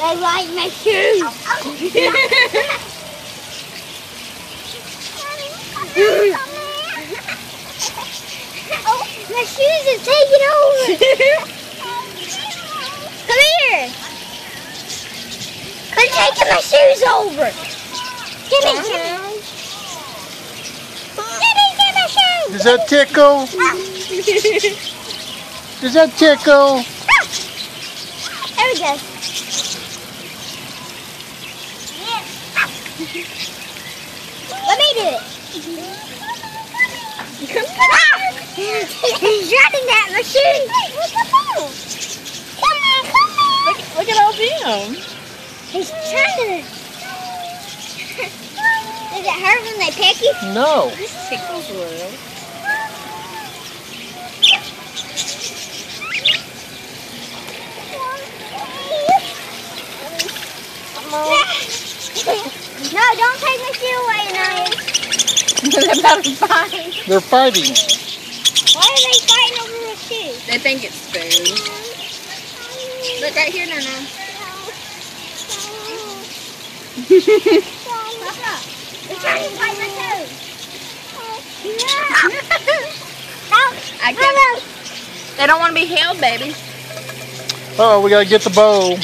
They like my shoes. Oh, my shoes are taking over. Come here. I'm taking my shoes over. Give me my shoes. Does that tickle? Does that tickle? There we go. Let me do it. He's running at my shoes. Look at all them. He's trying to. Does it hurt when they peck you? No. This tickles well. No, don't take my shoe away, Aaniyah. They're about to fight. They're fighting. Why are they fighting over my shoes? They think it's food. Look right here, Nana. They're trying to fight my toes. I can't. They don't want to be held, baby. Oh, we gotta get the bow.